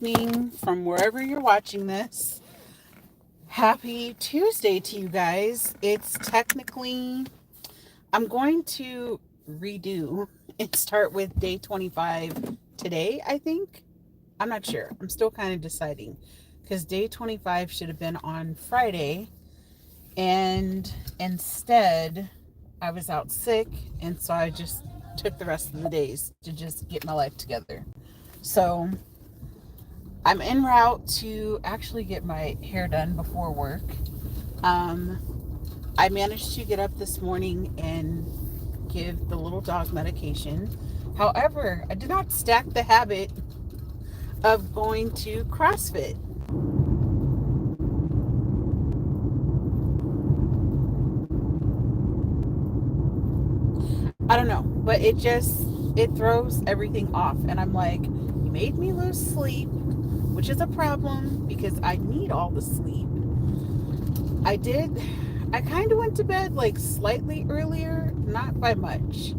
evening from wherever you're watching this. Happy Tuesday to you guys. It's technically, I'm going to redo and start with day 25 today, I think. I'm not sure. I'm still kind of deciding because day 25 should have been on Friday, and instead, I was out sick, and so I just took the rest of the days to just get my life together. So, I'm en route to actually get my hair done before work. Um, I managed to get up this morning and give the little dog medication. However, I did not stack the habit of going to CrossFit. I don't know, but it throws everything off, and I'm like, you made me lose sleep, which is a problem because I need all the sleep. I did. I kind of went to bed like slightly earlier, not by much.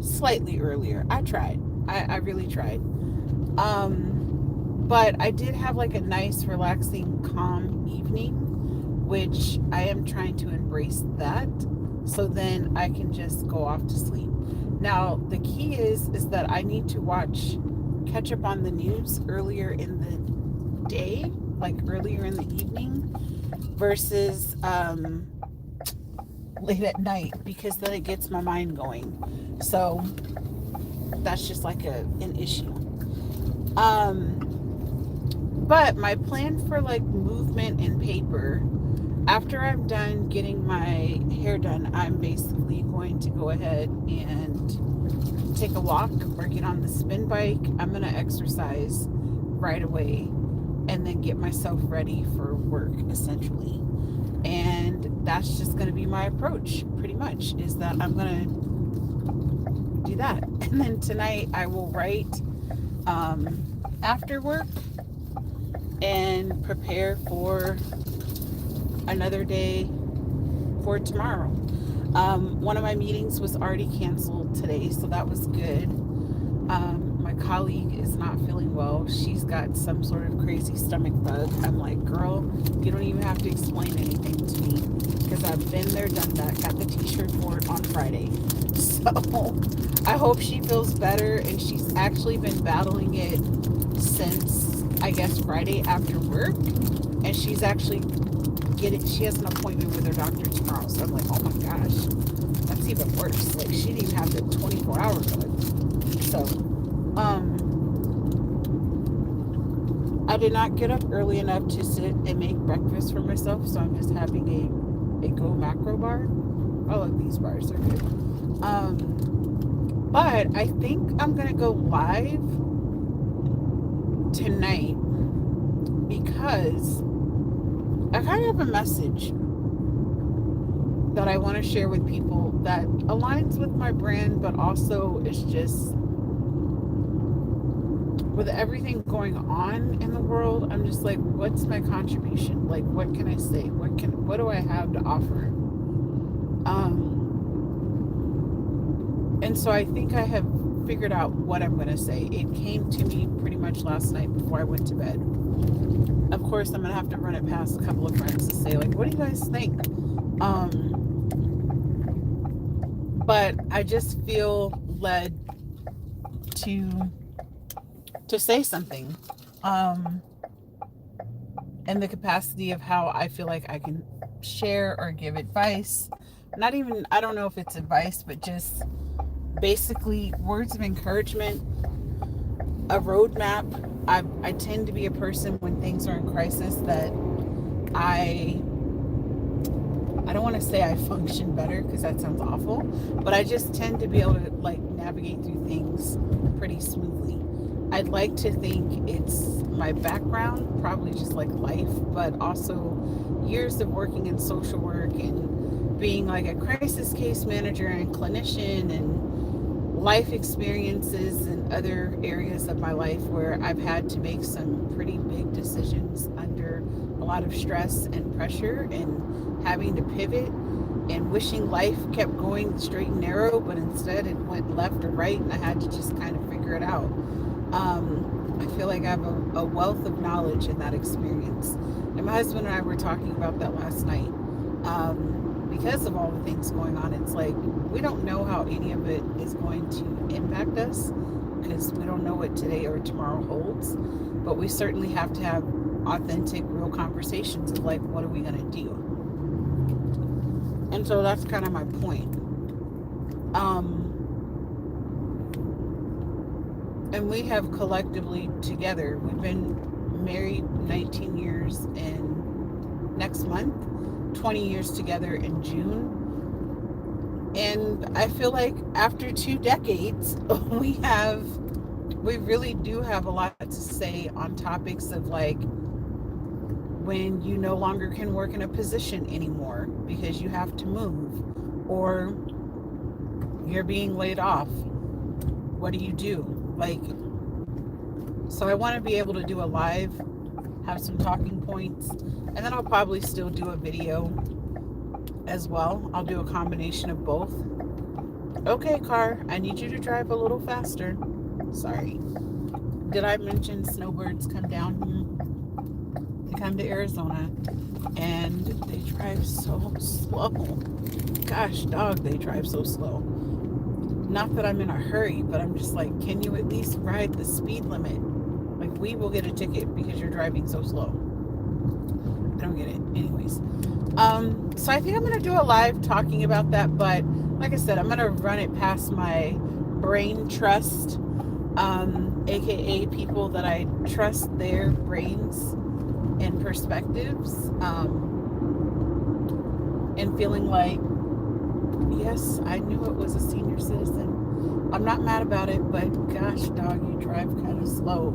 Slightly earlier. I tried. I really tried. But I did have like a nice, relaxing, calm evening, which I am trying to embrace that. So then I can just go off to sleep. Now the key is that I need to catch up on the news earlier in the day, like earlier in the evening, versus late at night, because then it gets my mind going. So that's just like an issue. But my plan for like movement and paper, after I'm done getting my hair done, I'm basically going to go ahead and take a walk or get on the spin bike. I'm going to exercise right away and then get myself ready for work, essentially. And that's just going to be my approach, pretty much, is that I'm going to do that. And then tonight I will write after work and prepare for another day for tomorrow. One of my meetings was already canceled today, so that was good. My colleague is not feeling well. She's got some sort of crazy stomach bug. I'm like, girl, you don't even have to explain anything to me because I've been there, done that, got the t-shirt for it on Friday. So I hope she feels better, and she's actually been battling it since, I guess, Friday after work. And she's actually she has an appointment with her doctor tomorrow. So I'm like, oh my gosh, that's even worse. Like, she didn't even have the 24-hour one. So I did not get up early enough to sit and make breakfast for myself, so I'm just having a Go macro bar. I love these bars, they're good. But I think I'm gonna go live tonight because I kind of have a message that I want to share with people that aligns with my brand, but also is just, with everything going on in the world, I'm just like, what's my contribution? Like, what can I say? What do I have to offer? And so I think I have figured out what I'm going to say. It came to me pretty much last night before I went to bed. Of course, I'm going to have to run it past a couple of friends to say, like, what do you guys think? But I just feel led to say something in the capacity of how I feel like I can share or give advice. Not even, I don't know if it's advice, but just basically words of encouragement, a roadmap. I tend to be a person when things are in crisis that I don't want to say I function better because that sounds awful, but I just tend to be able to like navigate through things pretty smoothly. I'd like to think it's my background, probably just like life, but also years of working in social work and being like a crisis case manager and clinician, and life experiences in other areas of my life where I've had to make some pretty big decisions under a lot of stress and pressure, and having to pivot and wishing life kept going straight and narrow, but instead it went left or right, and I had to just kind of figure it out. feel like I have a wealth of knowledge in that experience. And my husband and I were talking about that last night. Because of all the things going on, it's like we don't know how any of it is going to impact us because we don't know what today or tomorrow holds. But we certainly have to have authentic, real conversations of like, what are we going to do? And so that's kind of my point. And we have collectively together, we've been married 19 years in next month, 20 years together in June. And I feel like after 2 decades, we really do have a lot to say on topics of like when you no longer can work in a position anymore because you have to move, or you're being laid off. What do you do? Like, so I want to be able to do a live, have some talking points, and then I'll probably still do a video as well. I'll do a combination of both. Okay, car, I need you to drive a little faster. Sorry. Did I mention snowbirds come down here? They come to Arizona and they drive so slow. Gosh, dog, they drive so slow. Not that I'm in a hurry, but I'm just like, can you at least ride the speed limit? Like, we will get a ticket because you're driving so slow. I don't get it. Anyways. So I think I'm going to do a live talking about that, but like I said, I'm going to run it past my brain trust, aka people that I trust their brains and perspectives, and feeling like, yes, I knew it was a senior citizen. I'm not mad about it, but gosh, dog, you drive kind of slow.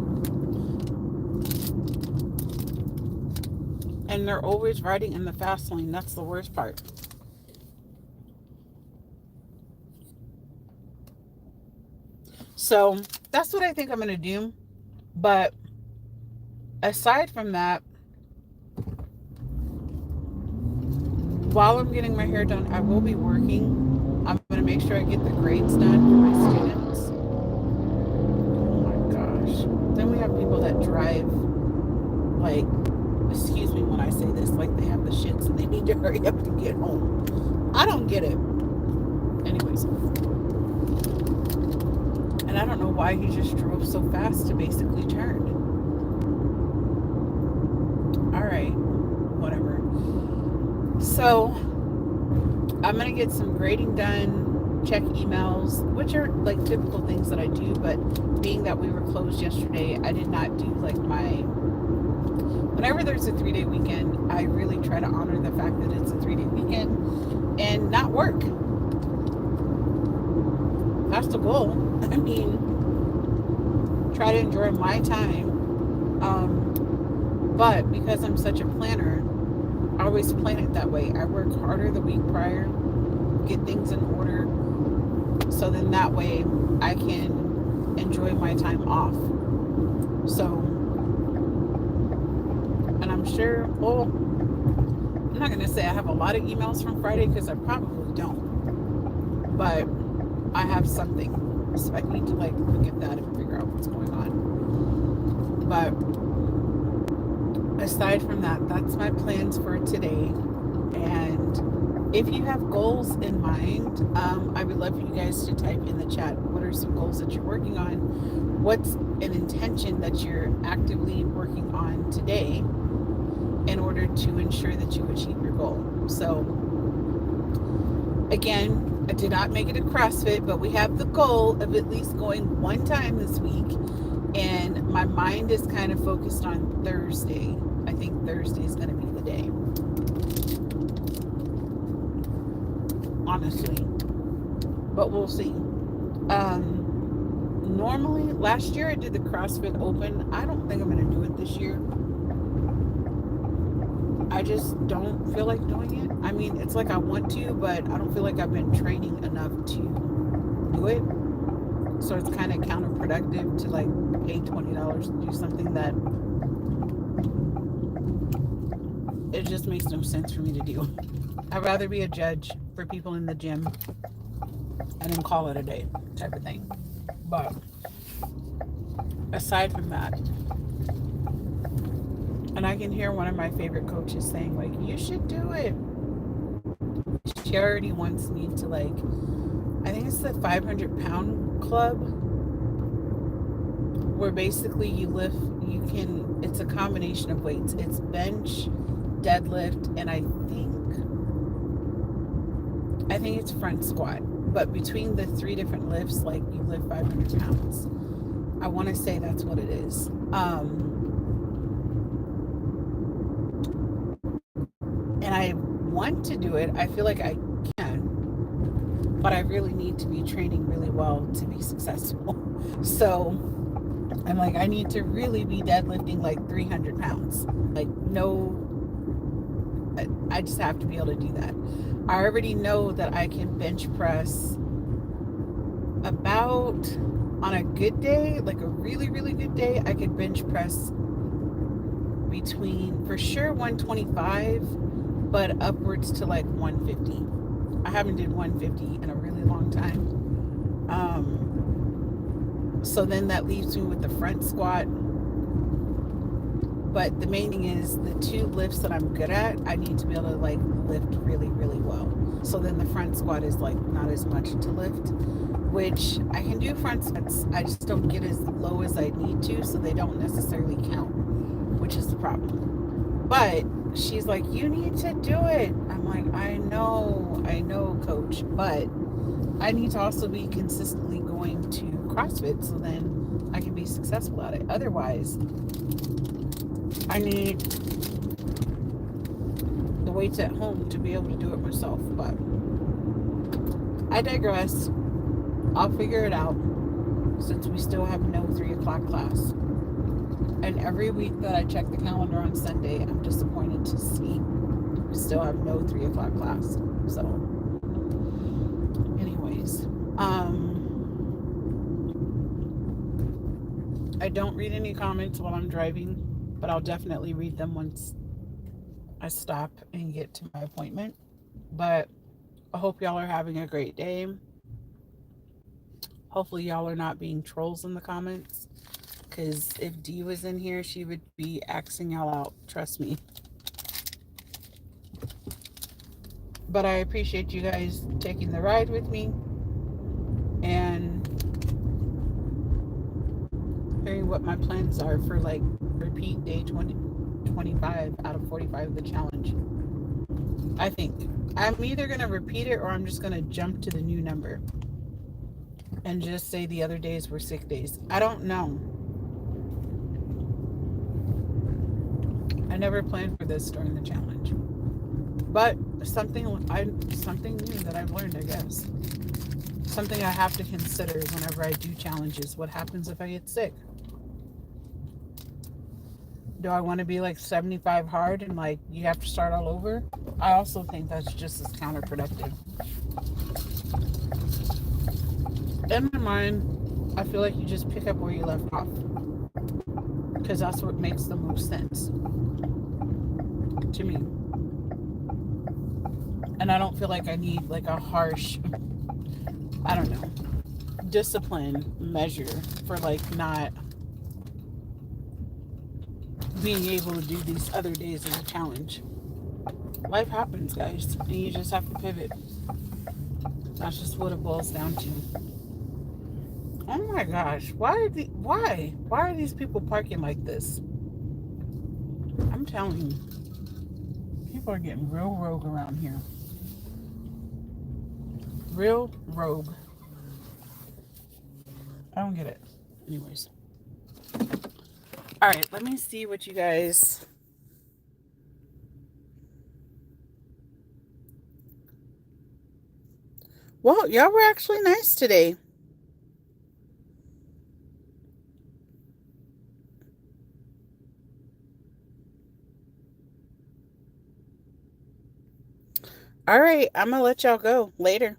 And they're always riding in the fast lane. That's the worst part. So that's what I think I'm going to do. But aside from that, while I'm getting my hair done, I will be working. I'm going to make sure I get the grades done for my students. Oh my gosh. Then we have people that drive, like, excuse me when I say this, like they have the shits and they need to hurry up and get home. I don't get it. Anyways. And I don't know why he just drove so fast to basically turn. All right. Whatever. So I'm going to get some grading done, check emails, which are like typical things that I do, but being that we were closed yesterday, I did not do like whenever there's a 3-day weekend, I really try to honor the fact that it's a 3-day weekend and not work. That's the goal. I mean, try to enjoy my time. But because I'm such a planner, I always plan it that way. I work harder the week prior, get things in order, so then that way I can enjoy my time off. So, and I'm sure, well, I'm not going to say I have a lot of emails from Friday because I probably don't, but I have something. So I need to like look at that and figure out what's going on. But aside from that, that's my plans for today. And if you have goals in mind, I would love for you guys to type in the chat. What are some goals that you're working on? What's an intention that you're actively working on today in order to ensure that you achieve your goal? So again, I did not make it a CrossFit, but we have the goal of at least going one time this week. And my mind is kind of focused on Thursday. I think Thursday is going to be the day. Honestly. But we'll see. Normally, last year I did the CrossFit Open. I don't think I'm going to do it this year. I just don't feel like doing it. I mean, it's like I want to, but I don't feel like I've been training enough to do it. So it's kind of counterproductive to like pay $20 to do something that it just makes no sense for me to do. I'd rather be a judge for people in the gym and then call it a day type of thing. But aside from that, and I can hear one of my favorite coaches saying, like, you should do it. She already wants me to, like, I think it's the 500-pound club, where basically it's a combination of weights. It's bench, deadlift, and I think it's front squat. But between the three different lifts, like, you lift 500 pounds. I want to say that's what it is. And I want to do it. I feel like I can, but I really need to be training really well to be successful. So I'm like, I need to really be deadlifting like 300 pounds. Like, no, I just have to be able to do that. I already know that I can bench press about, on a good day, like a really, really good day, I could bench press between, for sure, 125, but upwards to like 150. I haven't did 150 in a really long time. So then that leaves me with the front squat. But the main thing is the two lifts that I'm good at, I need to be able to like lift really, really well. So then the front squat is like not as much to lift, which I can do front squats. I just don't get as low as I need to, so they don't necessarily count, which is the problem. But she's like, you need to do it. I'm like, I know, coach, but I need to also be consistently going to CrossFit so then I can be successful at it. Otherwise, I need the weights at home to be able to do it myself. But I digress. I'll figure it out since we still have no 3 o'clock class. And every week that I check the calendar on Sunday, I'm disappointed to see we still have no 3 o'clock class. So, anyways, I don't read any comments while I'm driving, but I'll definitely read them once I stop and get to my appointment. But I hope y'all are having a great day. Hopefully, y'all are not being trolls in the comments. Because if Dee was in here, she would be axing y'all out. Trust me. But I appreciate you guys taking the ride with me and hearing what my plans are for like repeat day 25 out of 45 of the challenge. I think I'm either going to repeat it or I'm just going to jump to the new number and just say the other days were sick days. I don't know. I never planned for this during the challenge, but something new that I've learned, I guess. Something I have to consider whenever I do challenges. What happens if I get sick? Do I want to be like 75 hard and like you have to start all over? I also think that's just as counterproductive. In my mind, I feel like you just pick up where you left off, because that's what makes the most sense to me. And I don't feel like I need like a harsh, I don't know, discipline measure for like not being able to do these other days as a challenge. Life happens, guys, and you just have to pivot. That's just what it boils down to. Oh my gosh, why are these people parking like this? I'm telling you, people are getting real rogue around here. Real rogue. I don't get it. Anyways. All right, let me see what you guys... Well, y'all were actually nice today. All right, I'm going to let y'all go. Later.